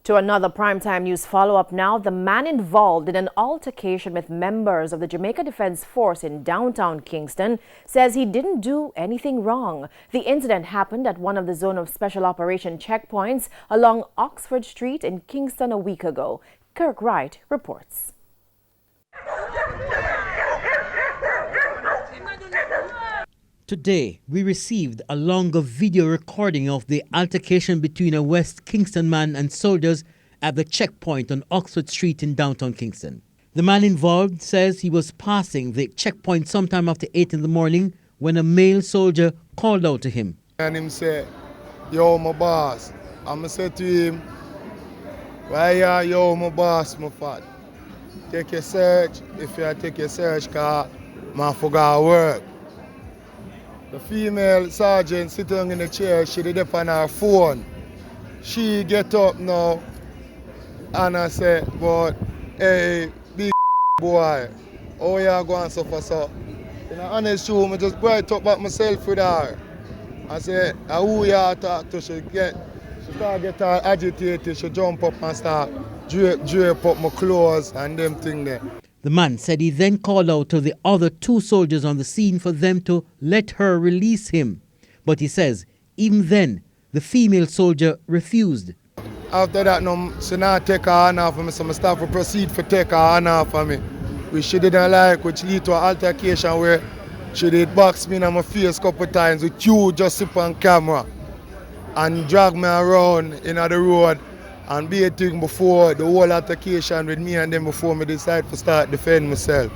To another primetime news follow-up now, the man involved in an altercation with members of the Jamaica Defense Force in downtown Kingston says he didn't do anything wrong. The incident happened at one of the Zone of Special Operation checkpoints along Oxford Street in Kingston a week ago. Kirk Wright reports. Today, we received a longer video recording of the altercation between a West Kingston man and soldiers at the checkpoint on Oxford Street in downtown Kingston. The man involved says he was passing the checkpoint sometime after 8 in the morning when a male soldier called out to him. And him say, "Yo, my boss." I'ma say to him, "Why are yo, my boss, my fat? Take your search, if you take your search, cause I forgot work." The female sergeant sitting in the chair, she did up on her phone. She get up now and I say, "But hey, big boy, how you going so for so?" In the honest truth, I just bright up about myself with her. I say, "Who you talk to?" She start get her agitated, she jump up and start drape up my clothes and them thing there. The man said he then called out to the other two soldiers on the scene for them to let her release him. But he says, even then, the female soldier refused. After that, no, she not take her hand off of me, so my staff will proceed to take her hand off of me. Which she didn't like, which lead to an altercation where she did box me in my face a couple of times with you just sit on camera and drag me around in the road. And be a thing before the whole altercation with me and them before me decide to start defend myself.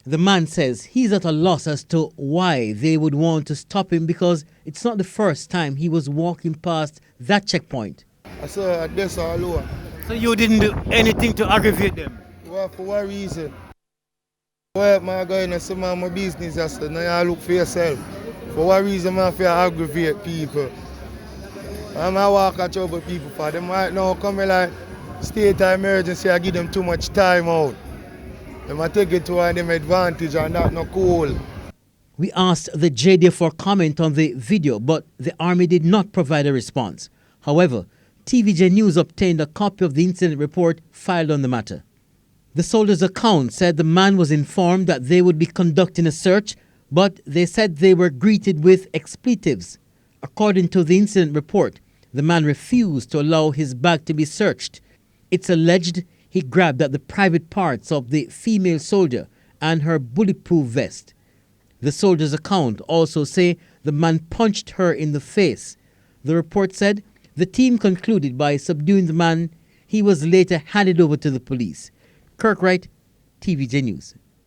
The man says he's at a loss as to why they would want to stop him because it's not the first time he was walking past that checkpoint. I saw this all alone. So you didn't do anything to aggravate them? Well, for what reason? Well, my guy, and some of my business, I said, now you look for yourself. For what reason I feel aggravate people? I'm a walk at trouble people for them right now come like state of emergency. I give them too much time out. Them I take it to them advantage and that's not cool. We asked the JDF for comment on the video, but the army did not provide a response. However, TVJ News obtained a copy of the incident report filed on the matter. The soldiers' account said the man was informed that they would be conducting a search, but they said they were greeted with expletives. According to the incident report, the man refused to allow his bag to be searched. It's alleged he grabbed at the private parts of the female soldier and her bulletproof vest. The soldier's account also say the man punched her in the face. The report said the team concluded by subduing the man. He was later handed over to the police. Kirk Wright, TVJ News.